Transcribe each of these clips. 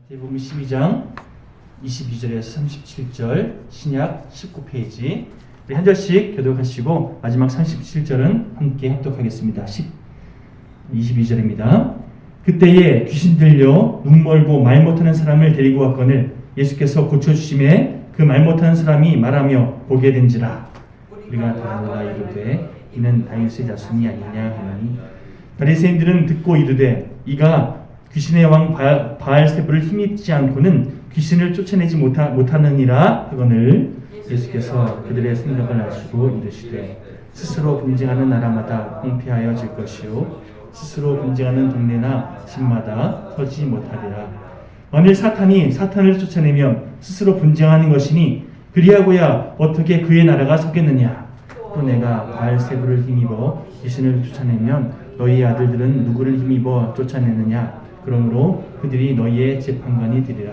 마태복음 12장 22절에서 37절 신약 19페이지 우리 한 절씩 교독하시고 마지막 37절은 함께 합독하겠습니다. 22절입니다. 그때에 귀신 들려 눈 멀고 말 못하는 사람을 데리고 왔거늘 예수께서 고쳐주심에 그 말 못하는 사람이 말하며 보게 된지라. 우리가 다 놀라 이르되 이는 다윗의 자손이 아니냐 하니 바리새인들은 듣고 이르되 이가 귀신의 왕 바알세불을 힘입지 않고는 귀신을 쫓아내지 못하느니라 하거늘 예수께서 그들의 생각을 아시고 이르시되 스스로 분쟁하는 나라마다 황폐하여 질 것이요 스스로 분쟁하는 동네나 집마다 서지 못하리라. 만일 사탄이 사탄을 쫓아내면 스스로 분쟁하는 것이니 그리하고야 어떻게 그의 나라가 서겠느냐. 또 내가 바알세불을 힘입어 귀신을 쫓아내면 너희 아들들은 누구를 힘입어 쫓아내느냐. 그러므로 그들이 너희의 재판관이 되리라.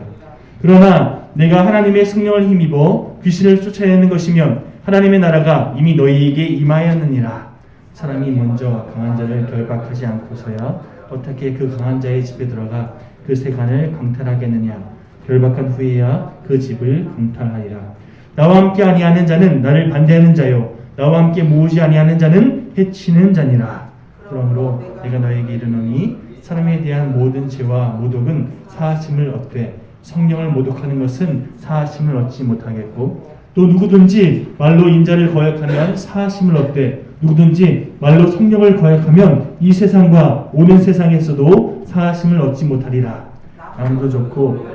그러나 내가 하나님의 성령을 힘입어 귀신을 쫓아내는 것이면 하나님의 나라가 이미 너희에게 임하였느니라. 사람이 먼저 강한 자를 결박하지 않고서야 어떻게 그 강한 자의 집에 들어가 그 세간을 강탈하겠느냐. 결박한 후에야 그 집을 강탈하리라. 나와 함께 아니하는 자는 나를 반대하는 자요 나와 함께 모으지 아니하는 자는 해치는 자니라. 그러므로 내가 너에게 이르노니 사람에 대한 모든 죄와 모독은 사하심을 얻되 성령을 모독하는 것은 사하심을 얻지 못하겠고 또 누구든지 말로 인자를 거역하면 사하심을 얻되 누구든지 말로 성령을 거역하면 이 세상과 오는 세상에서도 사하심을 얻지 못하리라. 아무도 좋고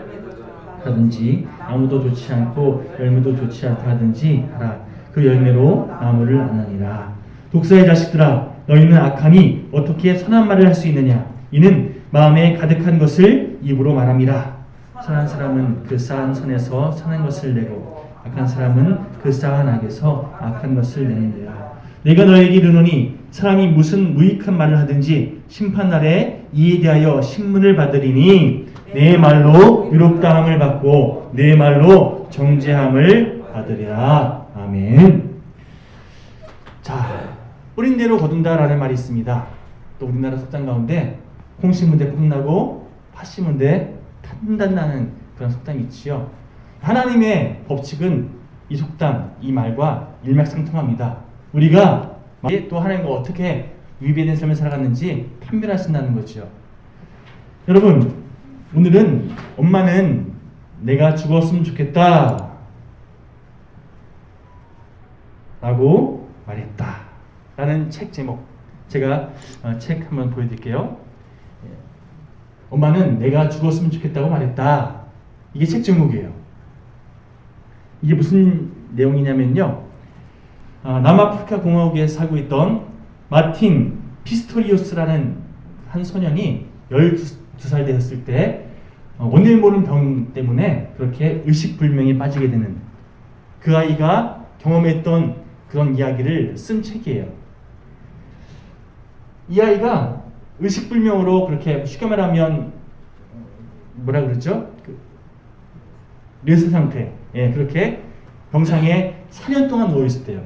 하든지 아무도 좋지 않고 열매도 좋지 않다 하든지 하라. 그 열매로 나무를 아느니라. 독사의 자식들아 너희는 악하니 어떻게 선한 말을 할 수 있느냐. 이는 마음에 가득한 것을 입으로 말함이라. 선한 사람은 그 쌓은 선에서 선한 것을 내고 악한 사람은 그 쌓은 악에서 악한 것을 내느니라. 내가 너에게 이르노니 사람이 무슨 무익한 말을 하든지 심판날에 이에 대하여 신문을 받으리니 내 말로 유롭다함을 받고 내 말로 정죄함을 받으리라. 아멘. 자, 뿌린 대로 거둔다라는 말이 있습니다. 또 우리나라 속담 가운데 콩 심은 데 콩나고 팥 심은 데 탄단나는 그런 속담이 있지요. 하나님의 법칙은 이 속담, 이 말과 일맥상통합니다. 우리가 또 하나님과 어떻게 위배된 삶을 살아갔는지 판별하신다는 거죠. 여러분, 오늘은 엄마는 내가 죽었으면 좋겠다 라고 말했다 라는 책 제목, 제가 책 한번 보여드릴게요. 엄마는 내가 죽었으면 좋겠다고 말했다. 이게 책 제목이에요. 이게 무슨 내용이냐면요. 남아프리카 공화국에 살고 있던 마틴 피스토리우스라는 한 소년이 12살 되었을 때 원인 모르는 병 때문에 그렇게 의식불명에 빠지게 되는 그 아이가 경험했던 그런 이야기를 쓴 책이에요. 이 아이가 의식불명으로 그렇게 쉽게 말하면 뭐라 그러죠? 뇌세 상태. 예, 그렇게 병상에 4년 동안 누워 있었대요.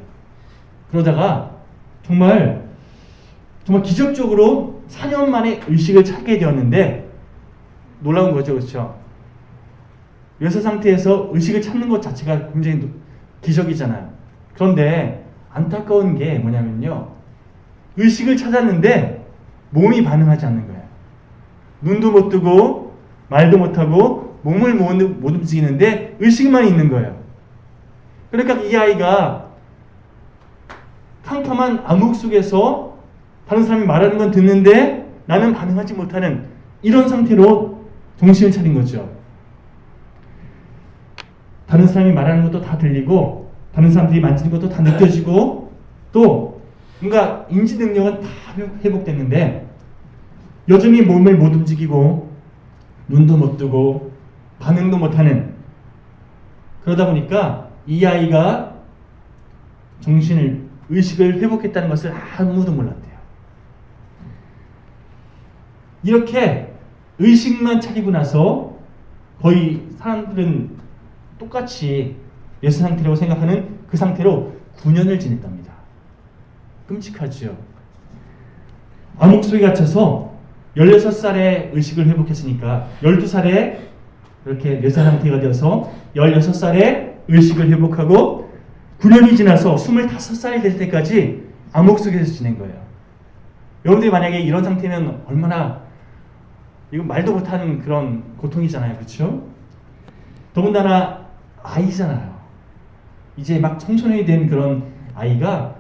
그러다가 정말 기적적으로 4년 만에 의식을 찾게 되었는데 놀라운 거죠, 그렇죠? 뇌세 상태에서 의식을 찾는 것 자체가 굉장히 기적이잖아요. 그런데 안타까운 게 뭐냐면요, 의식을 찾았는데 몸이 반응하지 않는 거예요. 눈도 못 뜨고 말도 못하고 몸을 못 움직이는데 의식만 있는 거예요. 그러니까 이 아이가 캄캄한 암흑 속에서 다른 사람이 말하는 건 듣는데 나는 반응하지 못하는 이런 상태로 정신을 차린 거죠. 다른 사람이 말하는 것도 다 들리고 다른 사람들이 만지는 것도 다 느껴지고 또 뭔가 인지 능력은 다 회복됐는데 여전히 몸을 못 움직이고 눈도 못 뜨고 반응도 못하는, 그러다 보니까 이 아이가 의식을 회복했다는 것을 아무도 몰랐대요. 이렇게 의식만 차리고 나서 거의 사람들은 똑같이 뇌세 상태라고 생각하는 그 상태로 9년을 지냈답니다. 끔찍하죠. 암흑 속에 갇혀서 16살에 의식을 회복했으니까 12살에 이렇게 뇌사 상태가 되어서 16살에 의식을 회복하고 9년이 지나서 25살이 될 때까지 암흑 속에서 지낸 거예요. 여러분들이 만약에 이런 상태면 얼마나 이거 말도 못하는 그런 고통이잖아요. 그렇죠? 더군다나 아이잖아요. 이제 막 청소년이 된 그런 아이가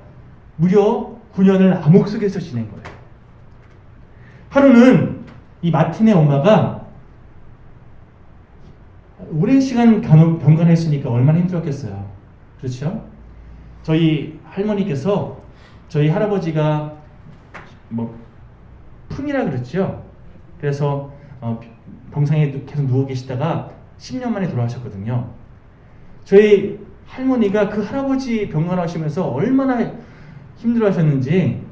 무려 9년을 암흑 속에서 지낸 거예요. 하루는 이 마틴의 엄마가 오랜 시간 병간했으니까 얼마나 힘들었겠어요. 그렇죠? 저희 할머니께서 저희 할아버지가 뭐 풍이라 그랬죠. 그래서 병상에 계속 누워 계시다가 10년 만에 돌아가셨거든요. 저희 할머니가 그 할아버지 병간하시면서 얼마나 힘들어하셨는지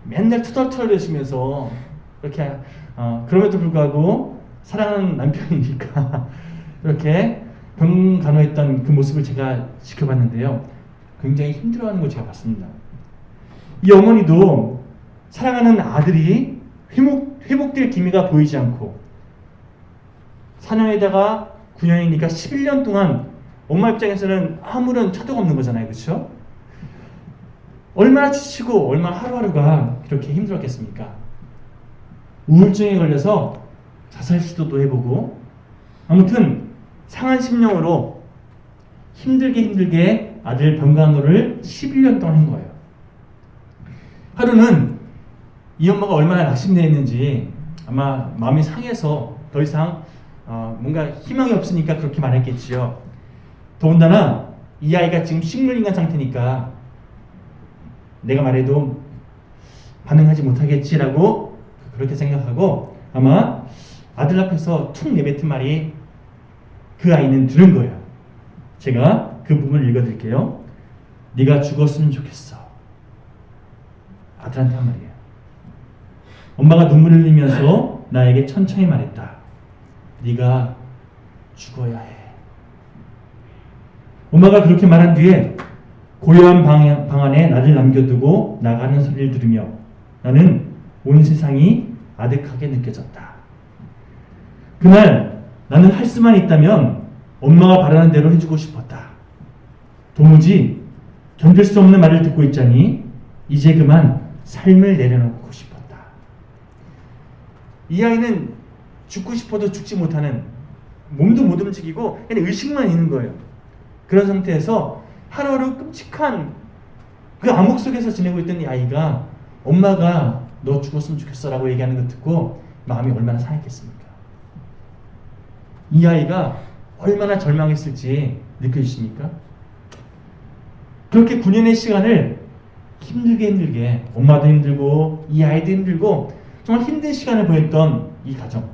맨날 투덜투덜대시면서 이렇게 그럼에도 불구하고 사랑하는 남편이니까 이렇게 병간호했던 그 모습을 제가 지켜봤는데요. 굉장히 힘들어하는 걸 제가 봤습니다. 이 어머니도 사랑하는 아들이 회복될 기미가 보이지 않고 4년에다가 9년이니까 11년 동안 엄마 입장에서는 아무런 차도가 없는 거잖아요. 그렇죠? 얼마나 지치고 얼마나 하루하루가 그렇게 힘들었겠습니까? 우울증에 걸려서 자살 시도도 해보고 아무튼 상한 심령으로 힘들게 아들 병간호를 11년 동안 한 거예요. 하루는 이 엄마가 얼마나 낙심되었는지 아마 마음이 상해서 더 이상 뭔가 희망이 없으니까 그렇게 말했겠지요. 더군다나 이 아이가 지금 식물인간 상태니까 내가 말해도 반응하지 못하겠지라고 그렇게 생각하고 아마 아들 앞에서 툭 내뱉은 말이 그 아이는 들은 거예요. 제가 그 부분을 읽어드릴게요. 네가 죽었으면 좋겠어. 아들한테 한 말이에요. 엄마가 눈물을 흘리면서 나에게 천천히 말했다. 네가 죽어야 해. 엄마가 그렇게 말한 뒤에 고요한 방 안에 나를 남겨두고 나가는 소리를 들으며 나는 온 세상이 아득하게 느껴졌다. 그날 나는 할 수만 있다면 엄마가 바라는 대로 해주고 싶었다. 도무지 견딜 수 없는 말을 듣고 있자니 이제 그만 삶을 내려놓고 싶었다. 이 아이는 죽고 싶어도 죽지 못하는, 몸도 못 움직이고 그냥 의식만 있는 거예요. 그런 상태에서 하루하루 끔찍한 그 암흑 속에서 지내고 있던 이 아이가 엄마가 너 죽었으면 좋겠어 라고 얘기하는 거 듣고 마음이 얼마나 상했겠습니까? 이 아이가 얼마나 절망했을지 느껴지십니까? 그렇게 9년의 시간을 힘들게 엄마도 힘들고 이 아이도 힘들고 정말 힘든 시간을 보냈던 이 가정.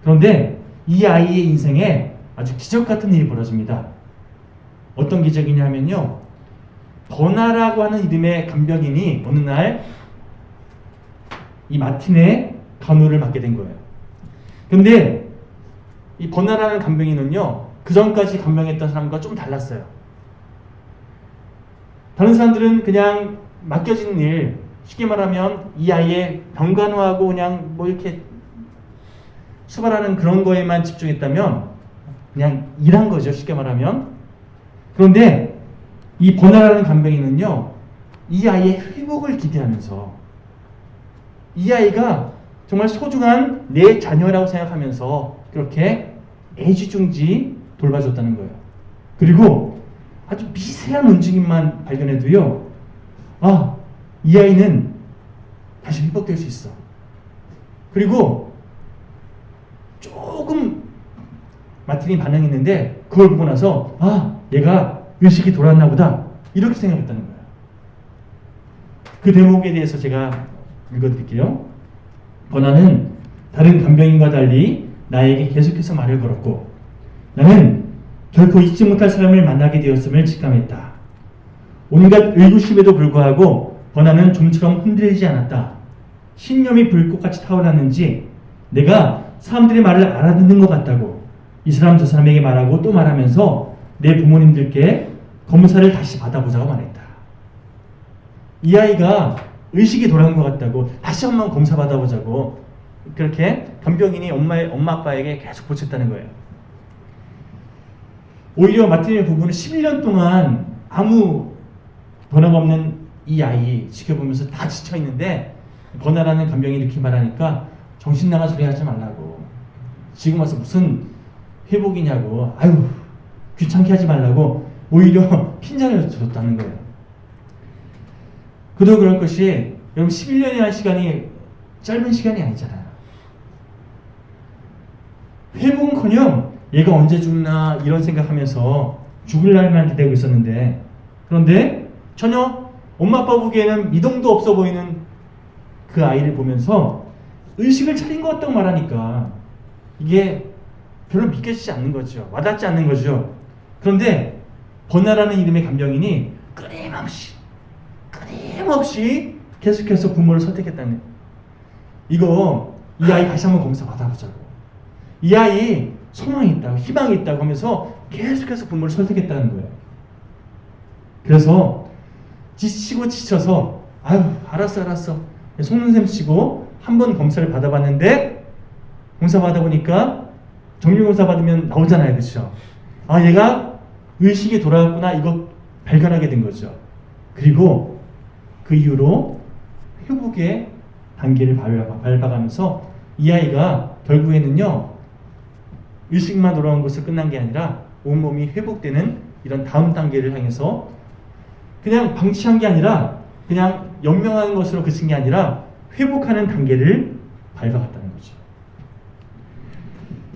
그런데 이 아이의 인생에 아주 기적 같은 일이 벌어집니다. 어떤 기적이냐면요, 버나라고 하는 이름의 간병인이 어느 날 이 마틴의 간호를 받게 된 거예요. 그런데 이 버나라는 간병인은요, 그 전까지 간병했던 사람과 좀 달랐어요. 다른 사람들은 그냥 맡겨진 일, 쉽게 말하면 이 아이의 병간호하고 그냥 뭐 이렇게 수발하는 그런 거에만 집중했다면 그냥 일한 거죠, 쉽게 말하면. 그런데 이 버나라는 간병인은요, 이 아이의 회복을 기대하면서 이 아이가 정말 소중한 내 자녀라고 생각하면서 그렇게 애지중지 돌봐줬다는 거예요. 그리고 아주 미세한 움직임만 발견해도요, 이 아이는 다시 회복될 수 있어. 그리고 조금 마틴이 반응했는데 그걸 보고 나서 얘가 의식이 돌아왔나 보다 이렇게 생각했다는 거예요. 그 대목에 대해서 제가 읽어드릴게요. 버나는 다른 간병인과 달리 나에게 계속해서 말을 걸었고 나는 결코 잊지 못할 사람을 만나게 되었음을 직감했다. 온갖 의구심에도 불구하고 버나는 좀처럼 흔들리지 않았다. 신념이 불꽃같이 타올랐는지 내가 사람들의 말을 알아듣는 것 같다고 이 사람 저 사람에게 말하고 또 말하면서 내 부모님들께 검사를 다시 받아보자고 말했다. 이 아이가 의식이 돌아온 것 같다고 다시 한번 검사 받아보자고 그렇게 간병인이 엄마 아빠에게 계속 보쳤다는 거예요. 오히려 마틴의 부부는 11년 동안 아무 변화가 없는 이 아이 지켜보면서 다 지쳐있는데 버나라는 간병인이 이렇게 말하니까 정신 나간 소리 하지 말라고, 지금 와서 무슨 회복이냐고, 아유 귀찮게 하지 말라고 오히려 핀잔을 줬다는 거예요. 그도 그럴 것이 여러분 11년이라는 시간이 짧은 시간이 아니잖아요. 회복은커녕 얘가 언제 죽나 이런 생각하면서 죽을 날만 기다리고 있었는데, 그런데 전혀 엄마 아빠 보기에는 미동도 없어 보이는 그 아이를 보면서 의식을 차린 것 같다고 말하니까 이게 별로 믿겨지지 않는 거죠. 와닿지 않는 거죠. 그런데 버나라는 이름의 간병인이 끊임없이 계속해서 부모를 선택했다는, 이거 이 아이 다시 한번 거기서 받아보자고, 이 아이 소망이 있다고 희망이 있다고 하면서 계속해서 부모를 선택했다는 거예요. 그래서 지치고 지쳐서 아유 알았어 속는 셈 치고 한번 검사를 받아봤는데, 검사 받아보니까 정밀검사 받으면 나오잖아요, 그렇죠? 아 얘가 의식이 돌아왔구나, 이거 발견하게 된 거죠. 그리고 그 이후로 회복의 단계를 밟아가면서 이 아이가 결국에는요 의식만 돌아온 것으로 끝난 게 아니라 온몸이 회복되는 이런 다음 단계를 향해서 그냥 방치한 게 아니라 그냥 연명하는 것으로 그친 게 아니라 회복하는 단계를 밟아갔다는 거죠.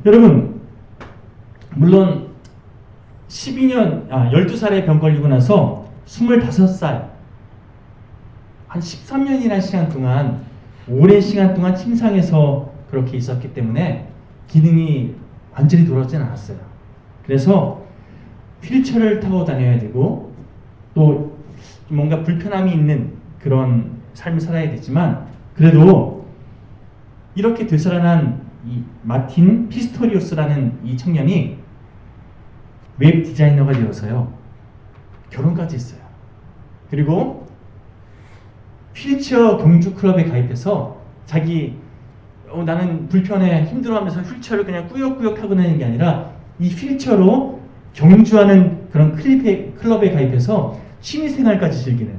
여러분, 물론 12살에 병 걸리고 나서 25살, 한 13년이라는 시간 동안, 오랜 시간 동안 침상에서 그렇게 있었기 때문에 기능이 완전히 돌아오진 않았어요. 그래서 휠체어를 타고 다녀야 되고 또 뭔가 불편함이 있는 그런 삶을 살아야 되지만, 그래도 이렇게 되살아난 이 마틴 피스토리우스라는 이 청년이 웹 디자이너가 되어서요 결혼까지 했어요. 그리고 휠체어 경주 클럽에 가입해서 자기 나는 불편해 힘들어하면서 휠체어를 그냥 꾸역꾸역 타고 다니는 게 아니라 이 휠체어로 경주하는 그런 클럽에 가입해서 취미생활까지 즐기는,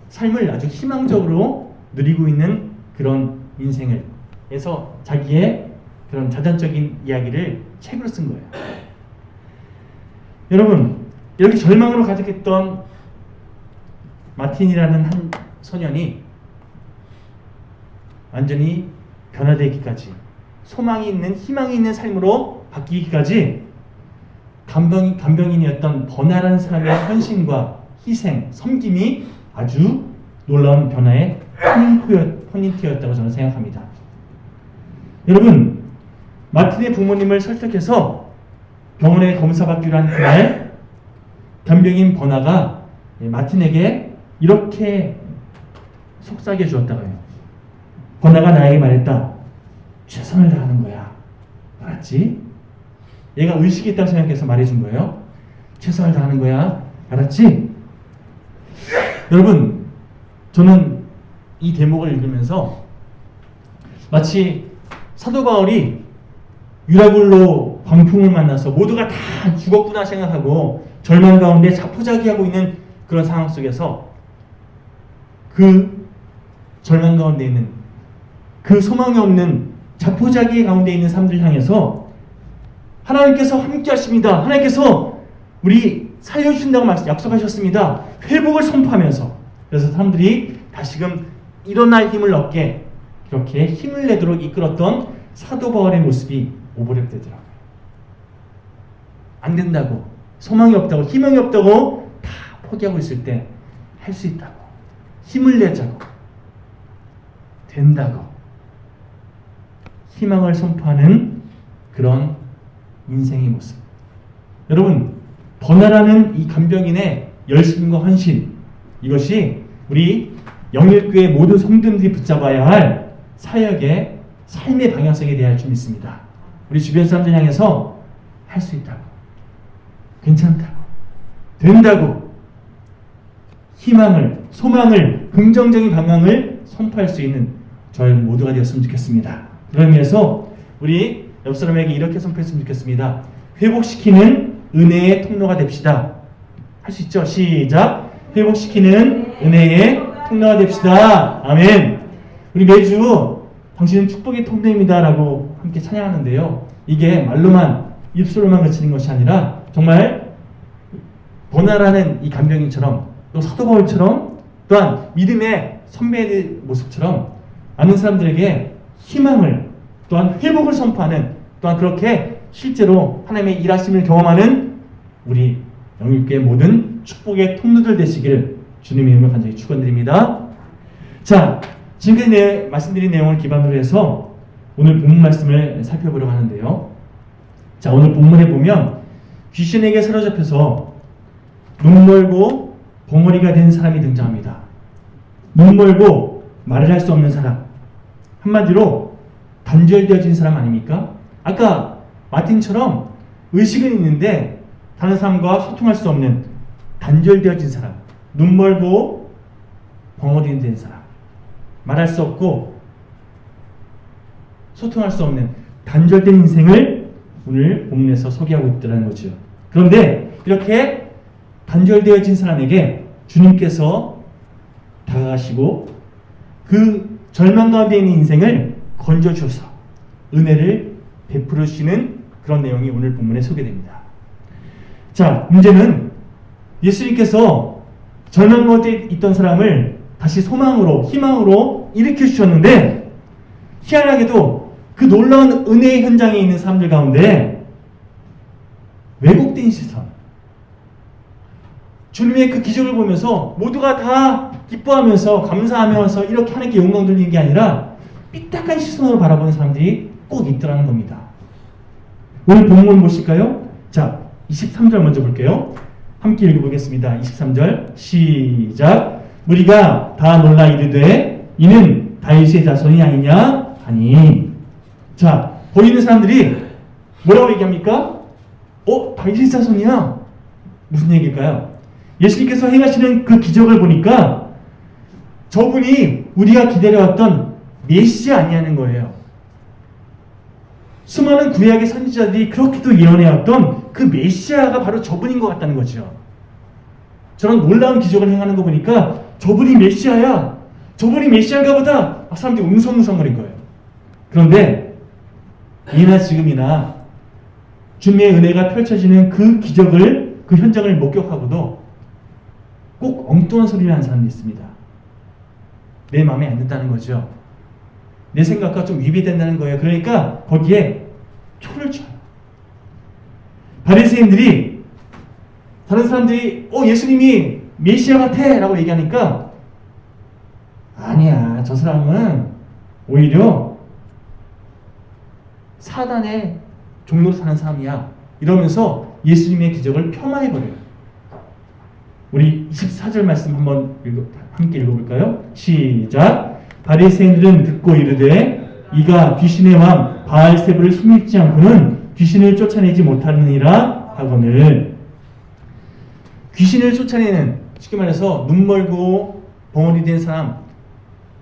삶을 아주 희망적으로 누리고 있는 그런 인생을 해서 자기의 그런 자전적인 이야기를 책으로 쓴 거예요. 여러분, 이렇게 절망으로 가득했던 마틴이라는 한 소년이 완전히 변화되기까지, 소망이 있는 희망이 있는 삶으로 바뀌기까지 간병인이었던 버나라는 사람의 헌신과 희생, 섬김이 아주 놀라운 변화의 포인트였다고 저는 생각합니다. 여러분, 마틴의 부모님을 설득해서 병원에 검사받기로 한 그날, 간병인 버나가 마틴에게 이렇게 속삭여 주었다고 해요. 버나가 나에게 말했다. 최선을 다하는 거야. 알았지? 얘가 의식이 있다고 생각해서 말해준 거예요. 최선을 다하는 거야. 알았지? 여러분, 저는 이 대목을 읽으면서 마치 사도 바울이 유라굴로 광풍을 만나서 모두가 다 죽었구나 생각하고 절망 가운데 자포자기하고 있는 그런 상황 속에서 그 절망 가운데 있는, 그 소망이 없는 자포자기 가운데 있는 사람들 향해서 하나님께서 함께 하십니다. 하나님께서 우리 살려주신다고 약속하셨습니다. 회복을 선포하면서, 그래서 사람들이 다시금 일어날 힘을 얻게 그렇게 힘을 내도록 이끌었던 사도 바울의 모습이 오버랩되더라고요. 안 된다고, 소망이 없다고, 희망이 없다고 다 포기하고 있을 때 할 수 있다고, 힘을 내자고, 된다고 희망을 선포하는 그런 인생의 모습. 여러분, 버나라는 이 간병인의 열심과 헌신, 이것이 우리 영일교회 모든 성도들이 붙잡아야 할 사역의 삶의 방향성에 대해 할 줄 믿습니다. 우리 주변 사람들 향해서 할 수 있다고, 괜찮다고, 된다고 희망을, 소망을, 긍정적인 방향을 선포할 수 있는 저희 모두가 되었으면 좋겠습니다. 그런 의미에서 우리 옆 사람에게 이렇게 선포했으면 좋겠습니다. 회복시키는 은혜의 통로가 됩시다. 할 수 있죠? 시작. 회복시키는 은혜의 통로가 됩시다. 아멘. 우리 매주 당신은 축복의 통로입니다 라고 함께 찬양하는데요. 이게 말로만 입술로만 그치는 것이 아니라 정말 보나라는 이 간병인처럼 또 사도 바울처럼 또한 믿음의 선배의 모습처럼 많은 사람들에게 희망을 또한 회복을 선포하는 또한 그렇게 실제로 하나님의 일하심을 경험하는 우리 영육교의 모든 축복의 통로들 되시기를 주님의 이름으로 간절히 축원드립니다. 자, 지금까지 말씀드린 내용을 기반으로 해서 오늘 본문 말씀을 살펴보려고 하는데요. 자, 오늘 본문에 보면 귀신에게 사로잡혀서 눈멀고 벙어리가 된 사람이 등장합니다. 눈멀고 말을 할 수 없는 사람, 한마디로 단절되어진 사람 아닙니까? 아까 마틴처럼 의식은 있는데 다른 사람과 소통할 수 없는 단절되어진 사람, 눈멀고 벙어리 된 사람, 말할 수 없고 소통할 수 없는 단절된 인생을 오늘 본문에서 소개하고 있다는 거죠. 그런데 이렇게 단절되어진 사람에게 주님께서 다가가시고 그 절망 가운데 있는 인생을 건져주셔서 은혜를 베풀어 주시는 그런 내용이 오늘 본문에 소개됩니다. 자, 문제는 예수님께서 절망 가운데 있던 사람을 다시 소망으로, 희망으로 일으켜 주셨는데 희한하게도 그 놀라운 은혜의 현장에 있는 사람들 가운데 왜곡된 시선, 주님의 그 기적을 보면서 모두가 다 기뻐하면서 감사하면서 이렇게 하나님께 영광 돌리는 게 아니라 삐딱한 시선으로 바라보는 사람들이 꼭 있더라는 겁니다. 오늘 본문 보실까요? 자, 23절 먼저 볼게요. 함께 읽어보겠습니다. 23절 시작. 무리가 다 놀라 이르되 이는 다윗의 자손이 아니냐 하니. 자, 보이는 사람들이 뭐라고 얘기합니까? 다윗의 자손이야. 무슨 얘기일까요? 예수님께서 행하시는 그 기적을 보니까 저분이 우리가 기다려왔던 메시아 아니냐는 거예요. 수많은 구약의 선지자들이 그렇게도 예언해왔던 그 메시아가 바로 저분인 것 같다는 거죠. 저런 놀라운 기적을 행하는 거 보니까 저분이 메시아야, 저분이 메시아인가 보다, 사람들이 웅성웅성거린 거예요. 그런데 이나 지금이나 주님의 은혜가 펼쳐지는 그 기적을, 그 현장을 목격하고도 꼭 엉뚱한 소리를 하는 사람이 있습니다. 내 마음에 안 든다는 거죠. 내 생각과 좀 위배된다는 거예요. 그러니까 거기에 초를 쳐요. 바리새인들이, 다른 사람들이 예수님이 메시아 같아 라고 얘기하니까 아니야, 저 사람은 오히려 사단의 종로로 사는 사람이야 이러면서 예수님의 기적을 폄하해버려요. 우리 24절 말씀 한번 함께 읽어볼까요? 시작. 바리새인들은 듣고 이르되 이가 귀신의 왕 바알세불을 힘입지 않고는 귀신을 쫓아내지 못하느니라 하거늘. 귀신을 쫓아내는, 쉽게 말해서 눈멀고 벙어리 된 사람,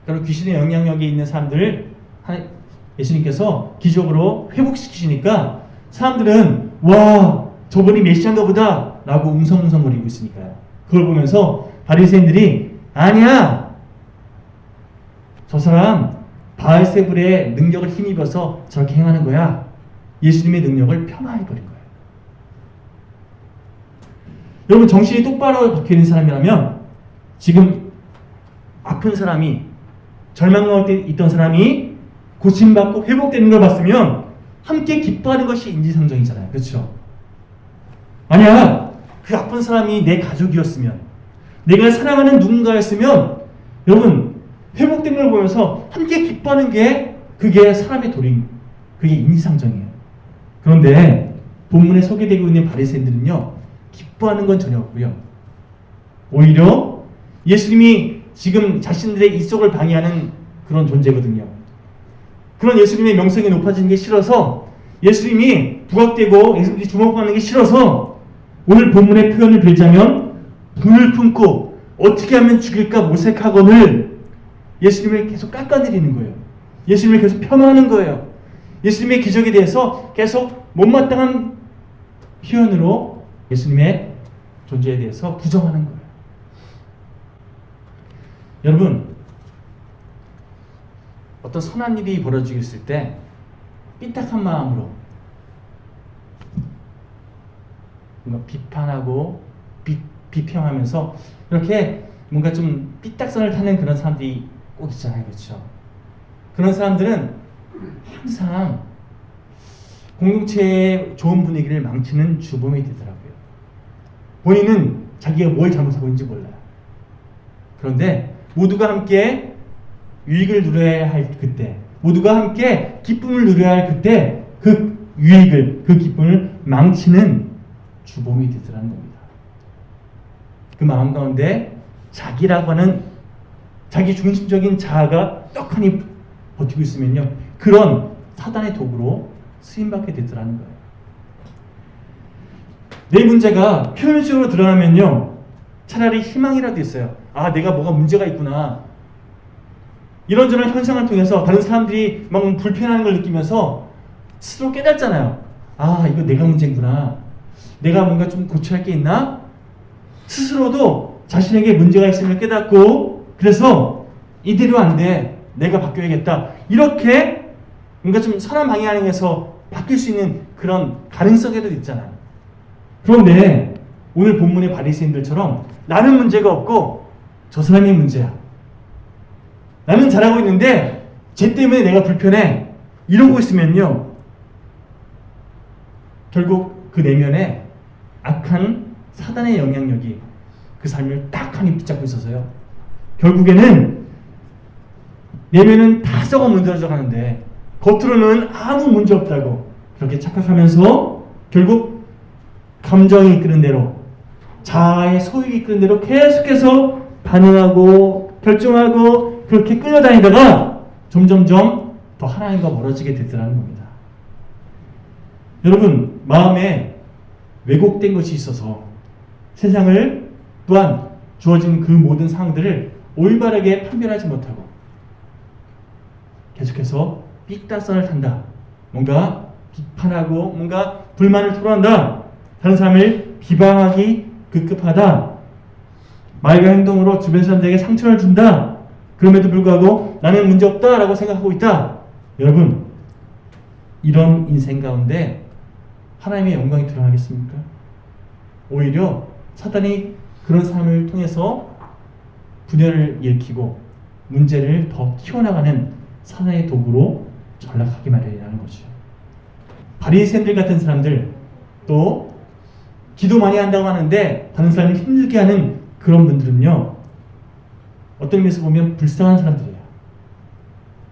그리고 귀신의 영향력이 있는 사람들을 예수님께서 기적으로 회복시키시니까 사람들은 와, 저분이 메시아인가 보다 라고 웅성웅성거리고 있으니까요. 그걸 보면서 바리새인들이 아니야, 저 사람 바알세불의 능력을 힘입어서 저렇게 행하는 거야, 예수님의 능력을 폄하해버린 거예요. 여러분, 정신이 똑바로 박혀있는 사람이라면 지금 아픈 사람이, 절망 가운데 있던 사람이 고침받고 회복되는 걸 봤으면 함께 기뻐하는 것이 인지상정이잖아요. 그렇죠? 만약 그 아픈 사람이 내 가족이었으면, 내가 사랑하는 누군가였으면 여러분, 회복된 걸 보면서 함께 기뻐하는 게 그게 사람의 도리, 그게 인지상정이에요. 그런데 본문에 소개되고 있는 바리새인들은요, 기뻐하는 건 전혀 없고요, 오히려 예수님이 지금 자신들의 입속을 방해하는 그런 존재거든요. 그런 예수님의 명성이 높아지는 게 싫어서, 예수님이 부각되고 예수님이 주목받는 게 싫어서 오늘 본문의 표현을 빌자면 불을 품고 어떻게 하면 죽일까 모색하거늘 예수님을 계속 깎아내리는 거예요. 예수님을 계속 폄하하는 거예요. 예수님의 기적에 대해서 계속 못마땅한 표현으로 예수님의 존재에 대해서 부정하는 거예요. 여러분, 어떤 선한 일이 벌어지고 있을 때 삐딱한 마음으로 뭔가 비판하고 비평하면서 이렇게 뭔가 좀 삐딱선을 타는 그런 사람들이 꼭 있잖아요. 그렇죠? 그런 사람들은 항상 공동체의 좋은 분위기를 망치는 주범이 되더라고요. 본인은 자기가 뭘 잘못하고 있는지 몰라요. 그런데 모두가 함께 유익을 누려야 할 그때, 모두가 함께 기쁨을 누려야 할 그때 그 유익을, 그 기쁨을 망치는 주범이 되더라는 겁니다. 그 마음 가운데 자기라고 하는 자기 중심적인 자아가 떡하니 버티고 있으면요, 그런 사단의 도구로 쓰임받게 되더라는 거예요. 내 문제가 표면적으로 드러나면요, 차라리 희망이라도 있어요. 아, 내가 뭐가 문제가 있구나. 이런저런 현상을 통해서 다른 사람들이 막 불편한 걸 느끼면서 스스로 깨닫잖아요. 아, 이거 내가 문제구나. 내가 뭔가 좀 고쳐야 할 게 있나? 스스로도 자신에게 문제가 있음을 깨닫고, 그래서 이대로 안 돼. 내가 바뀌어야겠다. 이렇게 뭔가 좀 선한 방향에서 바뀔 수 있는 그런 가능성에도 있잖아요. 그런데 오늘 본문의 바리새인들처럼 나는 문제가 없고 저 사람이 문제야. 나는 잘하고 있는데 쟤 때문에 내가 불편해. 이러고 있으면요, 결국 그 내면에 악한 사단의 영향력이 그 삶을 딱하니 붙잡고 있어서요, 결국에는 내면은 다 썩어 문드러져 가는데 겉으로는 아무 문제 없다고 그렇게 착각하면서 결국 감정이 이끄는 대로, 자아의 소유가 이끄는 대로 계속해서 반응하고 결정하고 그렇게 끌려다니다가 점점점 더 하나님과 멀어지게 되더라는 겁니다. 여러분, 마음에 왜곡된 것이 있어서 세상을, 또한 주어진 그 모든 상황들을 올바르게 판별하지 못하고 계속해서 삐딱선을 탄다. 뭔가 비판하고 뭔가 불만을 토로한다. 다른 사람을 비방하기 급급하다. 말과 행동으로 주변 사람들에게 상처를 준다. 그럼에도 불구하고 나는 문제없다라고 생각하고 있다. 여러분, 이런 인생 가운데 하나님의 영광이 드러나겠습니까? 오히려 사단이 그런 삶을 통해서 분열을 일으키고 문제를 더 키워나가는 사단의 도구로 전락하기 마련이라는 거죠. 바리새인들 같은 사람들, 또 기도 많이 한다고 하는데 다른 사람을 힘들게 하는 그런 분들은요, 어떤 의미에서 보면 불쌍한 사람들이에요.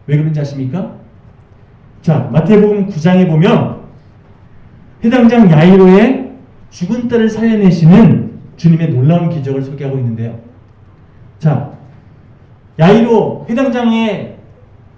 왜 그런지 아십니까? 자, 마태복음 9장에 보면 회당장 야이로의 죽은 딸을 살려내시는 주님의 놀라운 기적을 소개하고 있는데요. 자, 야이로 회당장의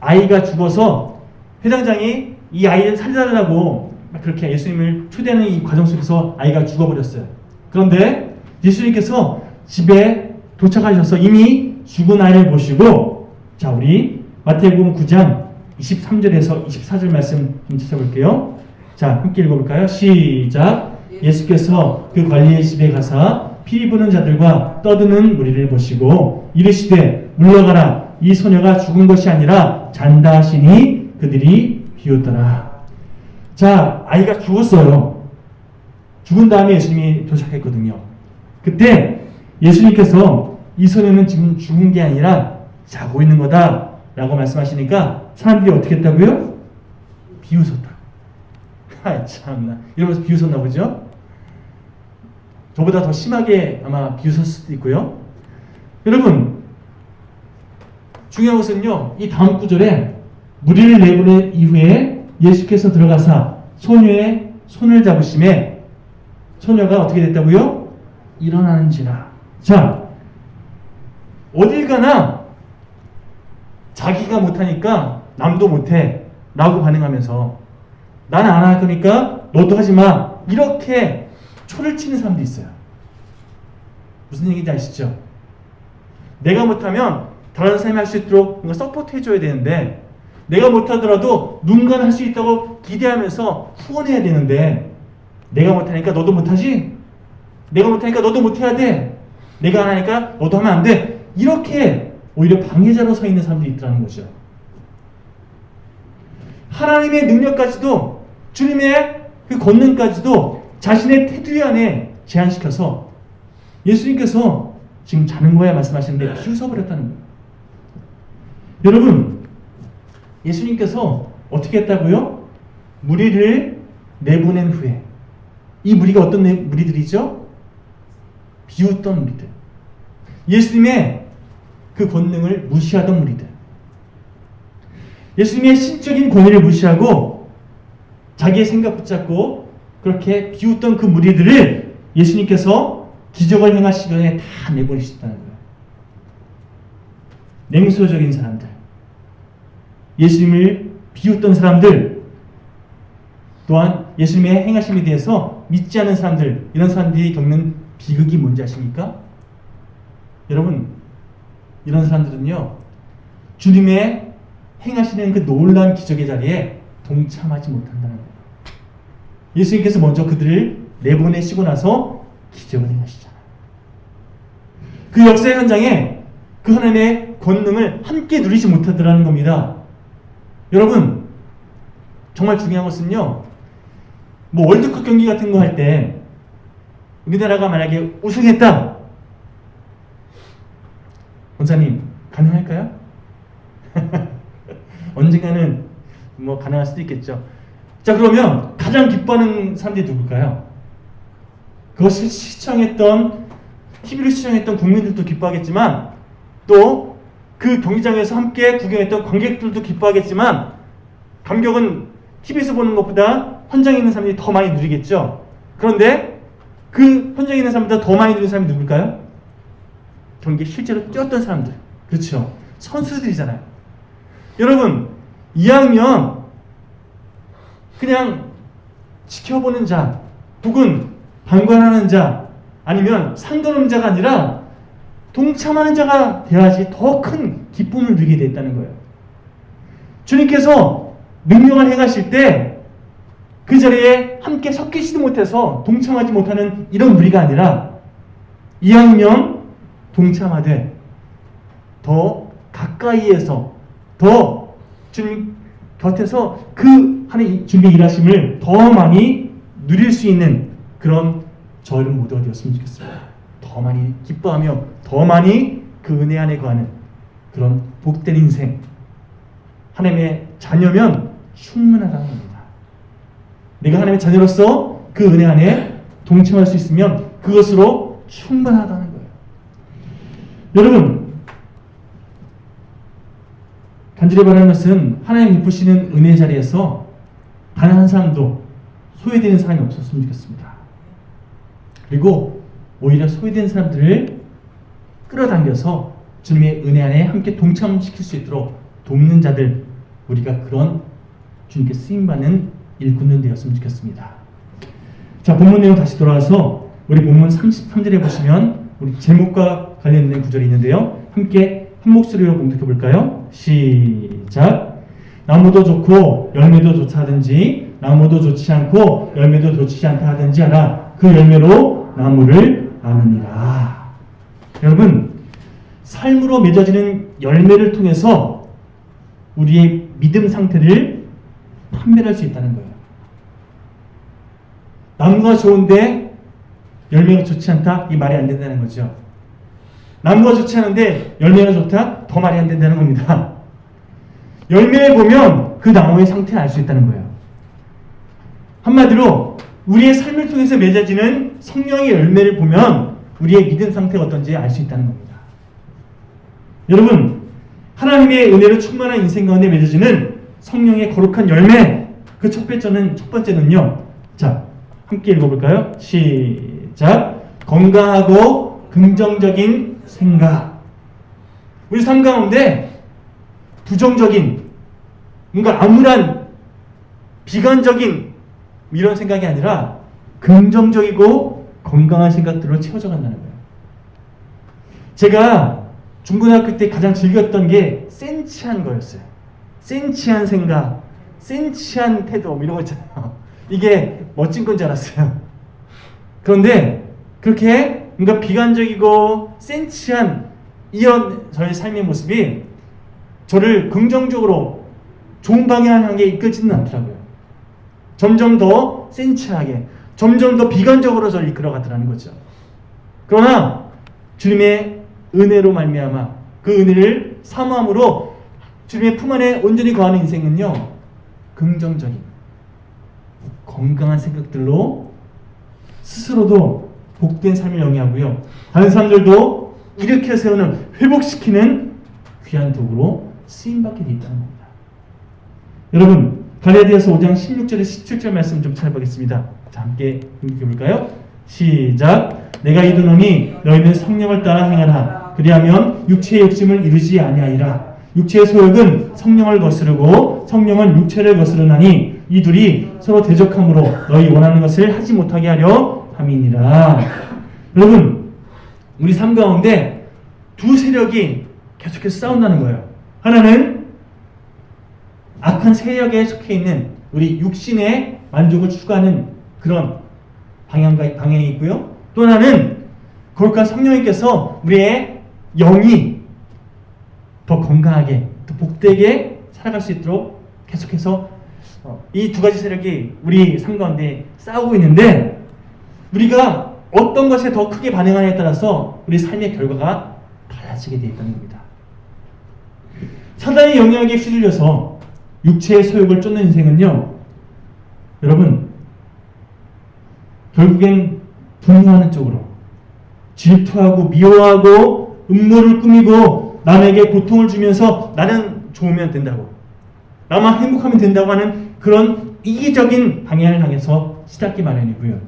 아이가 죽어서 회당장이 이 아이를 살려달라고 그렇게 예수님을 초대하는 이 과정 속에서 아이가 죽어버렸어요. 그런데 예수님께서 집에 도착하셔서 이미 죽은 아이를 보시고, 자, 우리 마태복음 9장 23절에서 24절 말씀 좀 찾아볼게요. 자, 함께 읽어볼까요? 시작. 예수께서 그 관리의 집에 가사 피 부는 자들과 떠드는 무리를 보시고 이르시되 물러가라. 이 소녀가 죽은 것이 아니라 잔다 하시니 그들이 비웃더라. 자, 아이가 죽었어요. 죽은 다음에 예수님이 도착했거든요. 그때 예수님께서 이 소녀는 지금 죽은 게 아니라 자고 있는 거다 라고 말씀하시니까 사람들이 어떻게 했다고요? 비웃었다. 아, 참나. 이러면서 비웃었나 보죠? 저보다 더 심하게 아마 비웃었을 수도 있고요. 여러분, 중요한 것은요, 이 다음 구절에 무리를 내보낸 이후에 예수께서 들어가사 소녀의 손을 잡으심에 소녀가 어떻게 됐다고요? 일어나는지라. 자, 어딜 가나 자기가 못하니까 남도 못해 라고 반응하면서 나는 안 할 거니까 너도 하지 마, 이렇게 초를 치는 사람도 있어요. 무슨 얘기인지 아시죠? 내가 못하면 다른 사람이 할 수 있도록 뭔가 서포트 해줘야 되는데 내가 못하더라도 누군가는 할 수 있다고 기대하면서 후원해야 되는데 내가 못하니까 너도 못하지? 내가 못하니까 너도 못해야 돼. 내가 안 하니까 너도 하면 안 돼. 이렇게 오히려 방해자로 서 있는 사람들이 있더라는 거죠. 하나님의 능력까지도 주님의 그 권능까지도 자신의 테두리 안에 제한시켜서 예수님께서 지금 자는 거야 말씀하시는데 비웃어버렸다는 거예요. 여러분, 예수님께서 어떻게 했다고요? 무리를 내보낸 후에, 이 무리가 어떤 무리들이죠? 비웃던 무리들, 예수님의 그 권능을 무시하던 무리들, 예수님의 신적인 권위를 무시하고 자기의 생각 붙잡고 그렇게 비웃던 그 무리들을 예수님께서 기적을 행하시기 전에 다 내보내셨다는 거예요. 냉소적인 사람들, 예수님을 비웃던 사람들, 또한 예수님의 행하심에 대해서 믿지 않은 사람들, 이런 사람들이 겪는 비극이 뭔지 아십니까? 여러분, 이런 사람들은요, 주님의 행하시는 그 놀라운 기적의 자리에 동참하지 못한다는 거예요. 예수님께서 먼저 그들을 내보내시고 나서 기적을 행하시잖아요. 그 역사의 현장에 그 하나님의 권능을 함께 누리지 못하더라는 겁니다. 여러분, 정말 중요한 것은요, 뭐 월드컵 경기 같은 거 할 때 우리나라가 만약에 우승했다, 원사님 가능할까요? 언젠가는 뭐 가능할 수도 있겠죠. 자, 그러면 가장 기뻐하는 사람들이 누굴까요? 그것을 시청했던, TV로 시청했던 국민들도 기뻐하겠지만, 또 그 경기장에서 함께 구경했던 관객들도 기뻐하겠지만, 감격은 TV에서 보는 것보다 현장에 있는 사람들이 더 많이 누리겠죠. 그런데 그 현장에 있는 사람보다 더 많이 누리는 사람이 누굴까요? 경기에 실제로 뛰었던 사람들, 그렇죠, 선수들이잖아요. 여러분, 이왕이면 그냥 지켜보는 자, 혹은 방관하는 자, 아니면 상관없는 자가 아니라 동참하는 자가 되어야지 더 큰 기쁨을 누리게 됐다는 거예요. 주님께서 능력을 행하실 때 그 자리에 함께 섞이지도 못해서 동참하지 못하는 이런 무리가 아니라, 이왕이면 동참하되 더 가까이에서, 더 주님 곁에서 그 하나님 주님의 일하심을 더 많이 누릴 수 있는 그런 저희는 모두가 되었으면 좋겠어요. 더 많이 기뻐하며 더 많이 그 은혜 안에 거하는 그런 복된 인생, 하나님의 자녀면 충분하다는 겁니다. 내가 하나님의 자녀로서 그 은혜 안에 동참할 수 있으면 그것으로 충분하다는 거예요. 여러분, 간절히 바라는 것은 하나님 베푸시는 은혜 자리에서 단 한 사람도 소외되는 사람이 없었으면 좋겠습니다. 그리고 오히려 소외된 사람들을 끌어당겨서 주님의 은혜 안에 함께 동참시킬 수 있도록 돕는 자들, 우리가 그런 주님께 쓰임받는 일꾼들 되었으면 좋겠습니다. 자, 본문 내용 다시 돌아와서 우리 본문 33절에 보시면 우리 제목과 관련된 구절이 있는데요. 함께 한 목소리로 봉독해 볼까요? 시작. 나무도 좋고 열매도 좋다 하든지 나무도 좋지 않고 열매도 좋지 않다 하든지 하라. 그 열매로 나무를 아느니라. 여러분, 삶으로 맺어지는 열매를 통해서 우리의 믿음 상태를 판별할 수 있다는 거예요. 나무가 좋은데 열매가 좋지 않다? 이 말이 안 된다는 거죠. 나무가 좋지 않은데 열매가 좋다? 더 말이 안 된다는 겁니다. 열매를 보면 그 나무의 상태를 알 수 있다는 거예요. 한마디로 우리의 삶을 통해서 맺어지는 성령의 열매를 보면 우리의 믿음 상태가 어떤지 알 수 있다는 겁니다. 여러분, 하나님의 은혜로 충만한 인생 가운데 맺어지는 성령의 거룩한 열매, 그 첫 번째는요. 자, 함께 읽어볼까요? 시작. 건강하고 긍정적인 생각. 우리 삶 가운데 부정적인, 뭔가 암울한 비관적인 이런 생각이 아니라 긍정적이고 건강한 생각들로 채워져 간다는 거예요. 제가 중고등학교 때 가장 즐겼던 게 센치한 거였어요. 센치한 생각, 센치한 태도 이런 거 있잖아요. 이게 멋진 건 줄 알았어요. 그런데 그렇게 뭔가 비관적이고 센치한 이런 저의 삶의 모습이 저를 긍정적으로 좋은 방향을 향해 이끌지는 않더라고요. 점점 더 센치하게, 점점 더 비관적으로 저를 이끌어가더라는 거죠. 그러나 주님의 은혜로 말미암아 그 은혜를 사모함으로 주님의 품 안에 온전히 거하는 인생은요, 긍정적인 건강한 생각들로 스스로도 복된 삶을 영위하고요, 다른 사람들도 일으켜 세우는, 회복시키는 귀한 도구로 쓰임받게 되어 있다는 겁니다. 여러분, 갈라디아서 5장 16절에 17절 말씀 좀 찾아보겠습니다. 자, 함께 읽어볼까요? 시작. 내가 이르노니 너희는 성령을 따라 행하라. 그리하면 육체의 욕심을 이루지 아니하리라. 육체의 소욕은 성령을 거스르고 성령은 육체를 거스르나니 이 둘이 서로 대적함으로 너희 원하는 것을 하지 못하게 하려 함이니라. 여러분, 우리 삶 가운데 두 세력이 계속해서 싸운다는 거예요. 하나는 악한 세력에 속해 있는 우리 육신의 만족을 추구하는 그런 방향이 있고요. 또 하나는 거룩한 성령님께서 우리의 영이 더 건강하게, 더 복되게 살아갈 수 있도록 계속해서 이 두 가지 세력이 우리 삶 가운데 싸우고 있는데, 우리가 어떤 것에 더 크게 반응하느냐에 따라서 우리 삶의 결과가 달라지게 되어 있다는 겁니다. 사단의 영향에 휘둘려서 육체의 소욕을 쫓는 인생은요, 여러분, 결국엔 분노하는 쪽으로, 질투하고 미워하고 음모를 꾸미고 남에게 고통을 주면서 나는 좋으면 된다고, 나만 행복하면 된다고 하는 그런 이기적인 방향을 향해서 시닫기 마련이고요.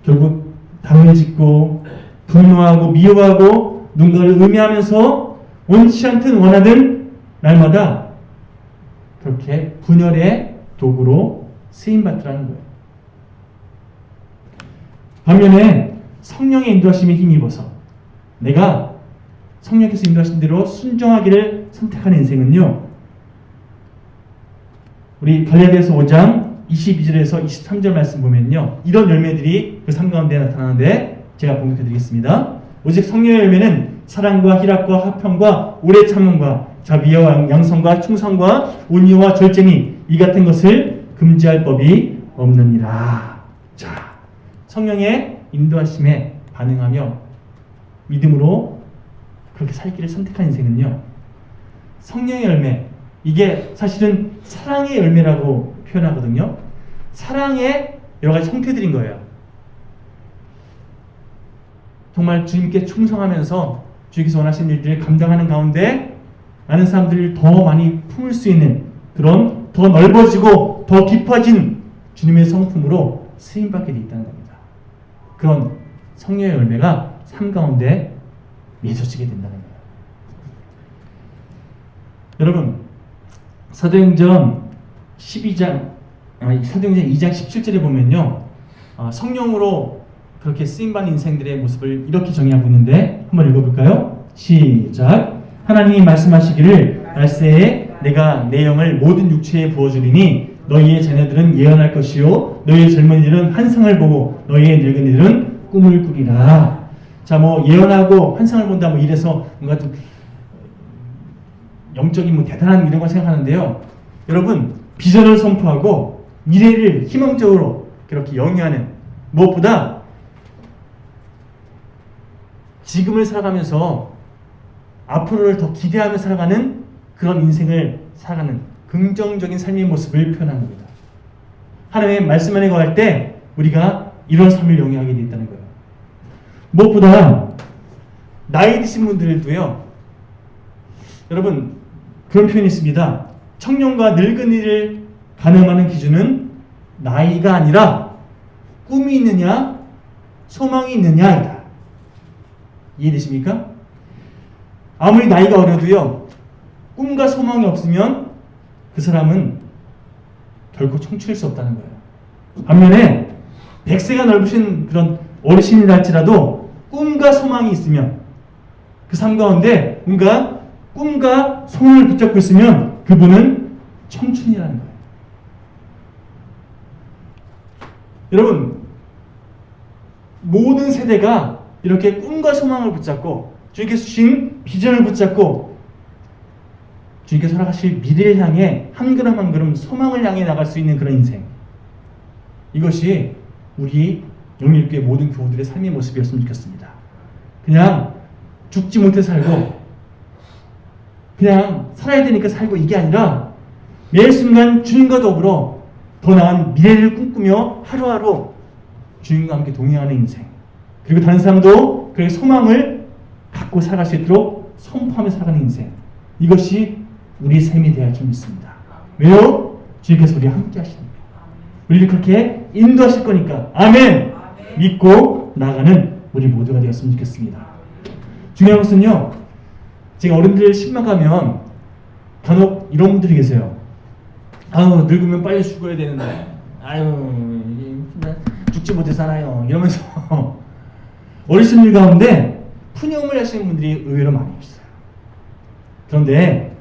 결국 담을 짓고 분노하고 미워하고 누군가를 음해하면서 원치 않든 원하든 날마다 그렇게 분열의 도구로 쓰임받더라는 거예요. 반면에 성령의 인도하심에 힘입어서 내가 성령께서 인도하신 대로 순종하기를 선택하는 인생은요, 우리 갈라디아서 5장 22절에서 23절 말씀 보면요, 이런 열매들이 그 삶 가운데 나타나는데 제가 봉독해 드리겠습니다. 오직 성령의 열매는 사랑과 희락과 화평과 오래 참음과 자비와 양성과 충성과 온유와 절제니 이 같은 것을 금지할 법이 없느니라. 자, 성령의 인도하심에 반응하며 믿음으로 그렇게 살기를 선택한 인생은요, 성령의 열매, 이게 사실은 사랑의 열매라고 표현하거든요. 사랑의 여러 가지 형태들인 거예요. 정말 주님께 충성하면서 주님께서 원하시는 일들을 감당하는 가운데 많은 사람들을 더 많이 품을 수 있는 그런 더 넓어지고 더 깊어진 주님의 성품으로 쓰임받게 되어 있다는 겁니다. 그런 성령의 열매가 삶 가운데 맺어지게 된다는 거예요. 여러분, 사도행전 2장 17절에 보면요, 성령으로 그렇게 쓰임받는 인생들의 모습을 이렇게 정의하고 있는데 한번 읽어볼까요? 시작. 하나님이 말씀하시기를 말세에 내가 내 영을 모든 육체에 부어주리니 너희의 자녀들은 예언할 것이요 너희의 젊은이들은 환상을 보고 너희의 늙은이들은 꿈을 꾸리라. 자, 뭐 예언하고 환상을 본다 뭐 이래서 뭔가 좀 영적인 뭐 대단한 이런 걸 생각하는데요. 여러분, 비전을 선포하고 미래를 희망적으로 그렇게 영위하는, 무엇보다 지금을 살아가면서 앞으로를 더 기대하며 살아가는 그런 인생을 살아가는 긍정적인 삶의 모습을 표현하는 겁니다. 하나님의 말씀 안에 거할 때 우리가 이런 삶을 영위하게 되어 있다는 거예요. 무엇보다 나이 드신 분들도요, 여러분, 그런 표현이 있습니다. 청년과 늙은이를 가늠하는 기준은 나이가 아니라 꿈이 있느냐 소망이 있느냐이다. 이해되십니까? 아무리 나이가 어려도요, 꿈과 소망이 없으면 그 사람은 결코 청춘일 수 없다는 거예요. 반면에 100세가 넓으신 그런 어르신이랄지라도 꿈과 소망이 있으면, 그 삶 가운데 뭔가 꿈과 소망을 붙잡고 있으면 그분은 청춘이라는 거예요. 여러분, 모든 세대가 이렇게 꿈과 소망을 붙잡고 주님께서 주신 비전을 붙잡고 주님께서 허락하실 미래를 향해 한 걸음 한 걸음 소망을 향해 나갈 수 있는 그런 인생, 이것이 우리 영일교회 모든 교우들의 삶의 모습이었으면 좋겠습니다. 그냥 죽지 못해 살고 그냥 살아야 되니까 살고 이게 아니라 매 순간 주님과 더불어 더 나은 미래를 꿈꾸며 하루하루 주님과 함께 동행하는 인생, 그리고 다른 사람도 그렇게 소망을 갖고 살아갈 수 있도록 선포하며 살아가는 인생, 이것이 우리의 삶이 되어야 할 줄 믿습니다. 왜요? 주님께서 우리와 함께 하시니까, 우리를 그렇게 인도하실 거니까. 아멘! 믿고 나가는 우리 모두가 되었으면 좋겠습니다. 중요한 것은요, 제가 어른들 신방 가면 간혹 이런 분들이 계세요. 아유, 늙으면 빨리 죽어야 되는데, 아유, 죽지 못해 살아요, 이러면서 어르신들 가운데 푸념을 하시는 분들이 의외로 많이 있어요. 그런데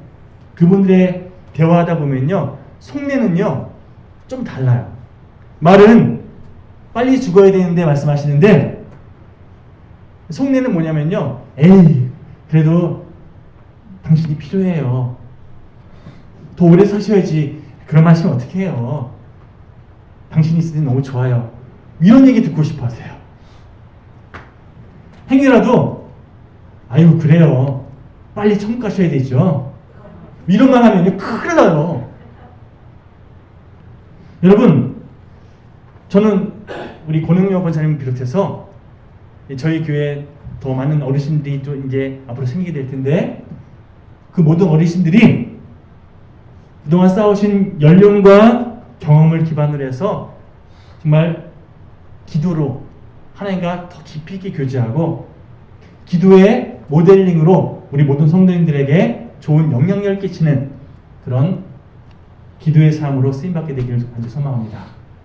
그분들의 대화하다 보면요, 속내는요 좀 달라요. 말은 빨리 죽어야 되는데 말씀하시는데, 속내는 뭐냐면요, 에이, 그래도 당신이 필요해요, 더 오래 사셔야지, 그런 말씀 어떻게 해요, 당신이 있을 때 너무 좋아요, 이런 얘기 듣고 싶어 하세요. 행여라도 아유 그래요, 빨리 천국 가셔야 되죠, 이런 말 하면 큰일 나요. 여러분, 저는 우리 권영여 권사님 비롯해서 저희 교회에 더 많은 어르신들이 또 이제 앞으로 생기게 될 텐데, 그 모든 어르신들이 그동안 쌓으신 연륜과 경험을 기반으로 해서 정말 기도로 하나님과 더 깊이 있게 교제하고, 기도의 모델링으로 우리 모든 성도님들에게 좋은 영향력을 끼치는 그런 기도의 삶으로 쓰임받게 되기를 간절히 소망합니다.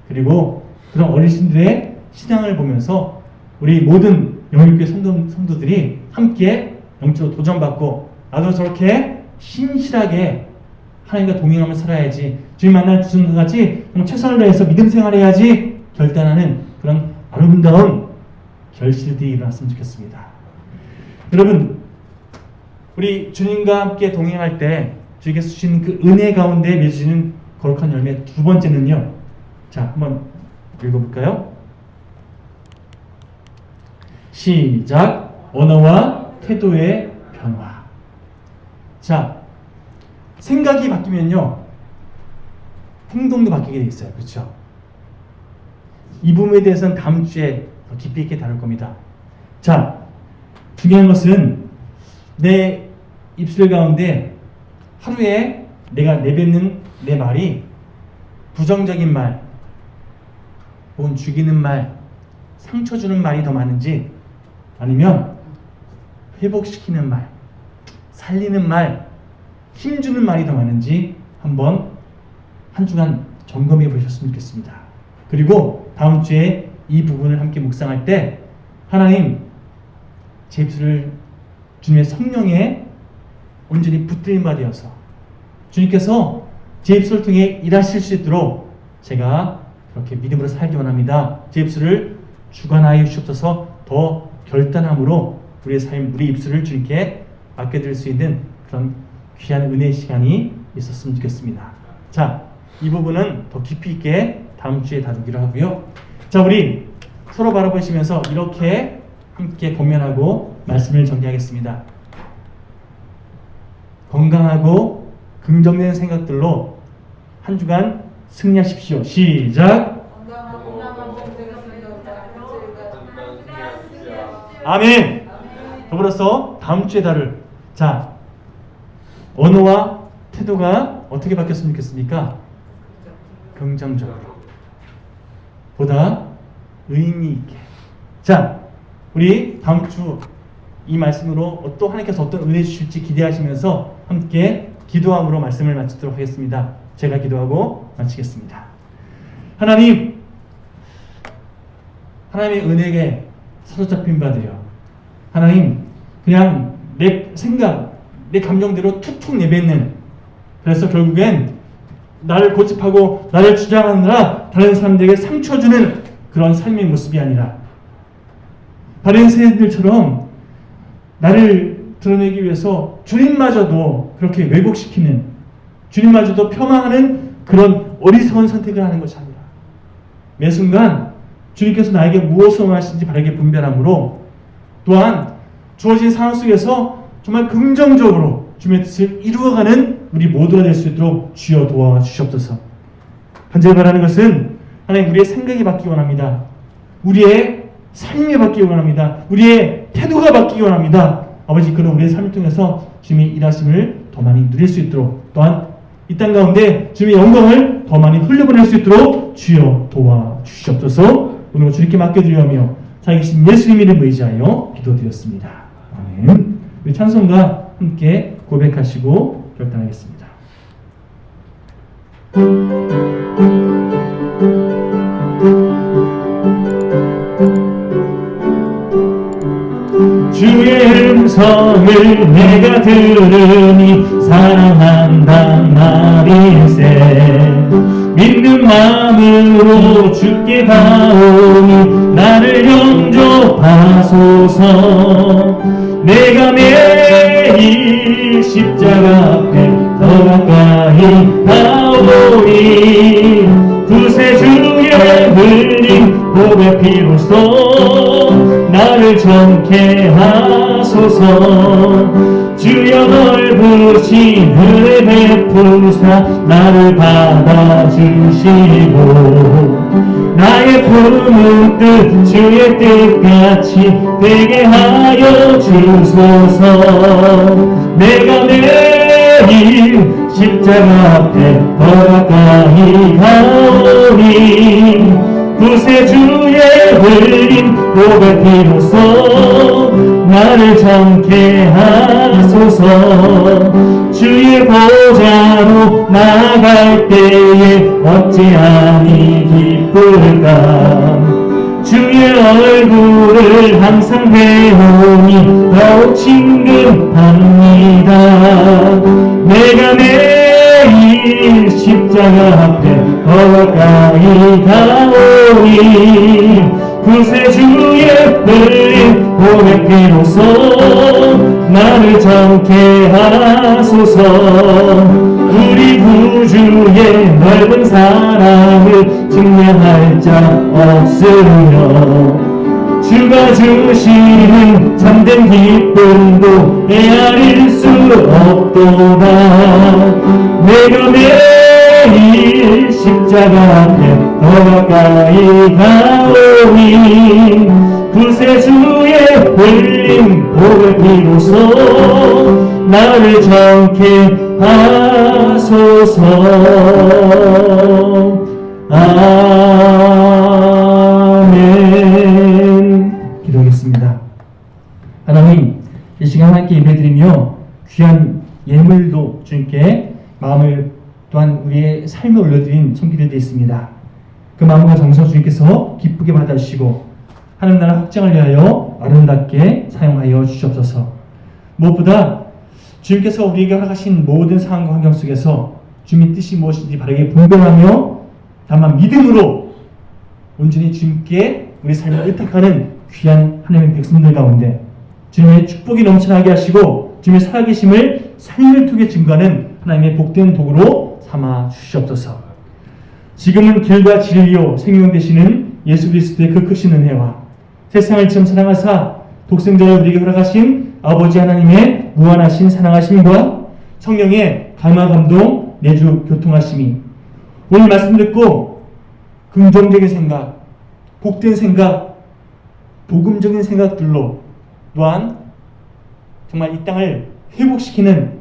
그리고 그런 어르신들의 신앙을 보면서 우리 모든 영일교회 성도들이 함께 영적으로 도전받고, 나도 저렇게 신실하게 하나님과 동행하며 살아야지, 주님 만날 순간까지 최선을 다해서 믿음 생활해야지 결단하는 그런 아름다운 결실들이 일어났으면 좋겠습니다. 여러분, 우리 주님과 함께 동행할 때 주님께서 주시는 그 은혜 가운데 맺어지는 거룩한 열매 두 번째는요, 자 한번 읽어볼까요? 시작. 언어와 태도의 변화. 자, 생각이 바뀌면요 행동도 바뀌게 돼 있어요. 그렇죠? 이 부분에 대해서는 다음 주에 더 깊이 있게 다룰 겁니다. 자, 중요한 것은 내 입술 가운데 하루에 내가 내뱉는 내 말이 부정적인 말, 혹은 죽이는 말, 상처 주는 말이 더 많은지, 아니면 회복시키는 말, 살리는 말, 힘주는 말이 더 많은지 한번 한 주간 점검해 보셨으면 좋겠습니다. 그리고 다음 주에 이 부분을 함께 묵상할 때, 하나님, 제 입술을 주님의 성령에 온전히 붙들림 받으어서 주님께서 제 입술을 통해 일하실 수 있도록 제가 그렇게 믿음으로 살기 원합니다. 제 입술을 주관하여 주옵소서. 더 결단함으로 우리의 삶, 우리 입술을 주님께 맡겨드릴 수 있는 그런 귀한 은혜의 시간이 있었으면 좋겠습니다. 자, 이 부분은 더 깊이 있게 다음 주에 다루기로 하고요. 자, 우리 서로 바라보시면서 이렇게 함께 고면하고 말씀을 정리하겠습니다. 건강하고 긍정된 생각들로 한 주간 승리하십시오. 시작. 아멘. 더불어서 다음 주에 다룰, 자, 언어와 태도가 어떻게 바뀌었으면 좋겠습니까? 긍정적으로, 보다 의미 있게. 자, 우리 다음 주 이 말씀으로 또 하나님께서 어떤 은혜 주실지 기대하시면서 함께 기도함으로 말씀을 마치도록 하겠습니다. 제가 기도하고 마치겠습니다. 하나님, 하나님의 은혜에 사로잡힌 바 되어 하나님, 그냥 내 생각, 내 감정대로 툭툭 내뱉는 그래서 결국엔 나를 고집하고 나를 주장하느라 다른 사람들에게 상처 주는 그런 삶의 모습이 아니라 다른 세대들처럼 나를 드러내기 위해서 주님마저도 그렇게 왜곡시키는, 주님마저도 폄하하는 그런 어리석은 선택을 하는 것이 아니라 매 순간 주님께서 나에게 무엇을 원하시는지 바르게 분별함으로, 또한 주어진 상황 속에서 정말 긍정적으로 주님의 뜻을 이루어가는 우리 모두가 될 수 있도록 주여 도와주시옵소서. 간절히 바라는 것은 하나님, 우리의 생각이 바뀌기 원합니다. 우리의 삶이 바뀌기 원합니다. 우리의 태도가 바뀌기 원합니다. 아버지, 그런 우리의 삶을 통해서 주님의 일하심을 더 많이 누릴 수 있도록, 또한 이 땅 가운데 주님의 영광을 더 많이 흘려보낼 수 있도록 주여 도와주시옵소서. 오늘 주님께 맡겨드리며 살아계신 예수님 이름 의지하여 기도드렸습니다. 아멘. 우리 찬송가 함께 고백하시고 결단하겠습니다. 주의 음성을 내가 들으니 사랑한단 말일세. 믿는 마음으로 주께 가오니 나를 영접하소서. 내가 매일 십자가 앞에 더 가까이 가오니 구세주의 흘린 보배 피로써 나를 정케 하소서. 주여 넓으신 은혜 베푸사 나를 받아주시고 나의 품은 뜻 주의 뜻같이 되게 하여 주소서. 내가 매일 십자가 앞에 더 가까이 가오니 구세주의 흘린 보배 피로써 나를 정케 하소서. 주의 보좌로 나아갈 때에 어찌하니 기쁠까. 주의 얼굴을 항상 배우니 더욱 친근합니다. 내가 매일 십자가 앞에 더 가까이 가오니 구세주의 흘린 보배 피로써 나를 정케 하소서. 우리 구주의 넓은 사랑을 증명할 자 없으며 주가 주시는 참된 기쁨도 헤아릴 수 없도다. 내가 매일 십자가 앞에 더 가까이 가오니 구세주의 흘린 보배 피로써 나를 정케 하소서. 아멘. 기도하겠습니다. 하나님, 이 시간 함께 예배드리며 귀한 예물도 주님께 마음을 또한 우리의 삶에 올려드린 손길들이 있습니다. 그 마음과 정성 주님께서 기쁘게 받아주시고 하나님 나라 확장을 위하여 아름답게 사용하여 주시옵소서. 무엇보다 주님께서 우리에게 허락하신 모든 상황과 환경 속에서 주님의 뜻이 무엇인지 바르게 분별하며 다만 믿음으로 온전히 주님께 우리 삶을 의탁하는 귀한 하나님의 백성들 가운데 주님의 축복이 넘쳐나게 하시고 주님의 살아계심을 삶을 통해 증거하는 하나님의 복된 도구로 삼아 주시옵소서. 지금은 길과 진리요 생명 되시는 예수 그리스도의 그 크신 은혜와 세상을 지금 사랑하사 독생자를 우리에게 허락하신 아버지 하나님의 무한하신 사랑하심과 성령의 감화 감동 내주 교통하심이 오늘 말씀 듣고 긍정적인 생각, 복된 생각, 복음적인 생각들로 또한 정말 이 땅을 회복시키는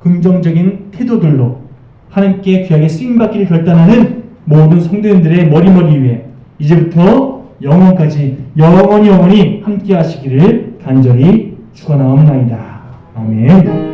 긍정적인 태도들로 하나님께 귀하게 쓰임받기를 결단하는 모든 성도님들의 머리머리 위에 이제부터 영원까지 영원히 함께 하시기를 간절히 축원하옵나이다. 아멘.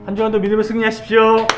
한 주간도 믿음을 승리하십시오.